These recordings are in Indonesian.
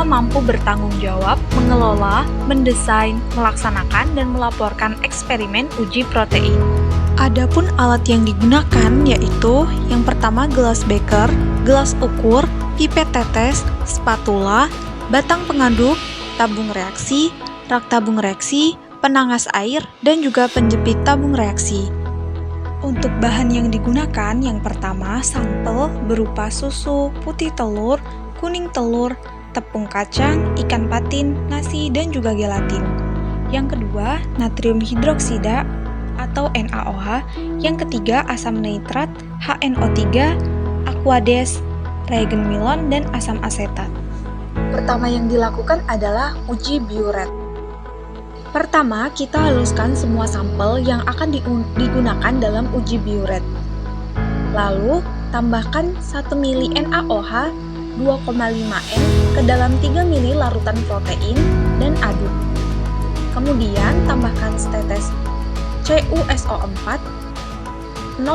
semua mampu bertanggung jawab, mengelola, mendesain, melaksanakan, dan melaporkan eksperimen uji protein. Adapun alat yang digunakan yaitu yang pertama gelas beker, gelas ukur, pipet tetes, spatula, batang pengaduk, tabung reaksi, rak tabung reaksi, penangas air, dan juga penjepit tabung reaksi. Untuk bahan yang digunakan, yang pertama sampel berupa susu, putih telur, kuning telur, tepung kacang, ikan patin, nasi, dan juga gelatin. Yang kedua, natrium hidroksida atau NaOH. Yang ketiga, asam nitrat, HNO3, Aquades, reagen Milon, dan asam asetat. Pertama yang dilakukan adalah uji biuret. Pertama, kita haluskan semua sampel yang akan digunakan dalam uji biuret. Lalu, tambahkan 1 ml NaOH 2,5 N ke dalam 3 ml larutan protein dan aduk. Kemudian, tambahkan setetes CuSO4 0,01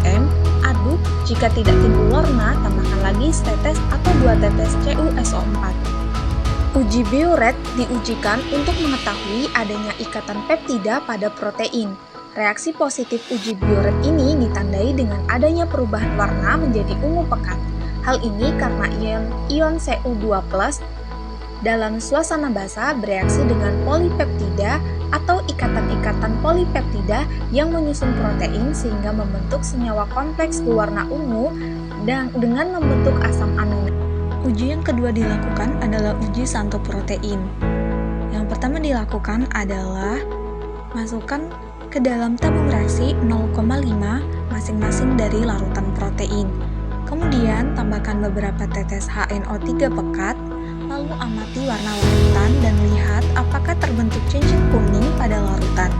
m, aduk. Jika tidak timbul warna, tambahkan lagi setetes atau 2 tetes CuSO4. Uji biuret diujikan untuk mengetahui adanya ikatan peptida pada protein. Reaksi positif uji biuret ini ditandai dengan adanya perubahan warna menjadi ungu pekat. Hal ini karena ion Cu2+ dalam suasana basah bereaksi dengan polipeptida atau ikatan-ikatan polipeptida yang menyusun protein sehingga membentuk senyawa kompleks berwarna ungu dan dengan membentuk asam amino. Uji yang kedua dilakukan adalah uji santo protein. Yang pertama dilakukan adalah masukkan ke dalam tabung reaksi 0,5 masing-masing dari larutan protein. Kemudian tambahkan beberapa tetes HNO3 pekat, lalu amati warna larutan dan lihat apakah terbentuk cincin kuning pada larutan.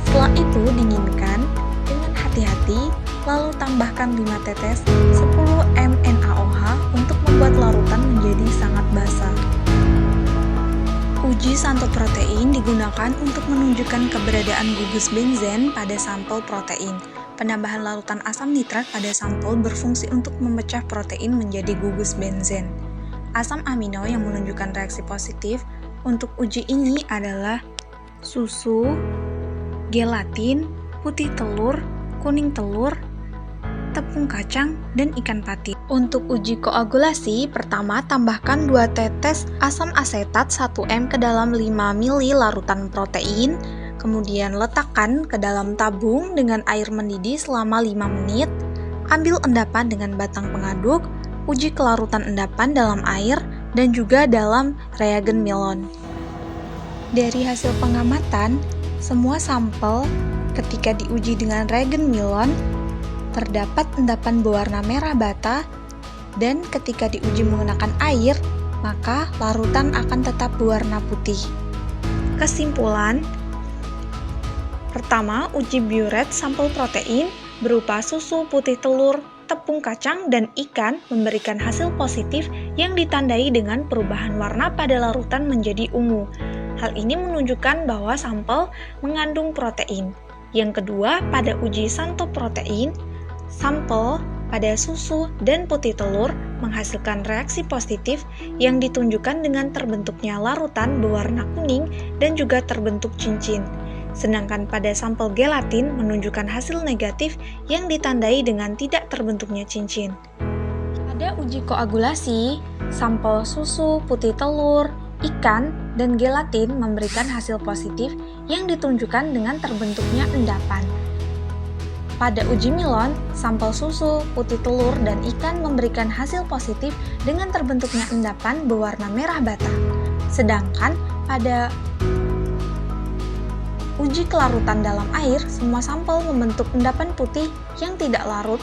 Setelah itu dinginkan dengan hati-hati, lalu tambahkan 5 tetes 10 m NaOH untuk membuat larutan menjadi sangat basah. Uji santo protein digunakan untuk menunjukkan keberadaan gugus benzen pada sampel protein. Penambahan larutan asam nitrat pada sampel berfungsi untuk memecah protein menjadi gugus benzen. Asam amino yang menunjukkan reaksi positif untuk uji ini adalah susu, gelatin, putih telur, kuning telur, tepung kacang, dan ikan patin. Untuk uji koagulasi, pertama tambahkan 2 tetes asam asetat 1 m ke dalam 5 ml larutan protein, kemudian letakkan ke dalam tabung dengan air mendidih selama 5 menit, ambil endapan dengan batang pengaduk, uji kelarutan endapan dalam air dan juga dalam reagen Milon. Dari hasil pengamatan, semua sampel ketika diuji dengan reagen Milon terdapat endapan berwarna merah bata, dan ketika diuji menggunakan air, maka larutan akan tetap berwarna putih. Kesimpulan, pertama, uji biuret sampel protein berupa susu, putih telur, tepung kacang, dan ikan memberikan hasil positif yang ditandai dengan perubahan warna pada larutan menjadi ungu. Hal ini menunjukkan bahwa sampel mengandung protein. Yang kedua, pada uji santo protein, sampel pada susu dan putih telur menghasilkan reaksi positif yang ditunjukkan dengan terbentuknya larutan berwarna kuning dan juga terbentuk cincin. Sedangkan pada sampel gelatin menunjukkan hasil negatif yang ditandai dengan tidak terbentuknya cincin. Pada uji koagulasi, sampel susu, putih telur, ikan, dan gelatin memberikan hasil positif yang ditunjukkan dengan terbentuknya endapan. Pada uji Milon, sampel susu, putih telur, dan ikan memberikan hasil positif dengan terbentuknya endapan berwarna merah bata. Sedangkan pada uji kelarutan dalam air, semua sampel membentuk endapan putih yang tidak larut.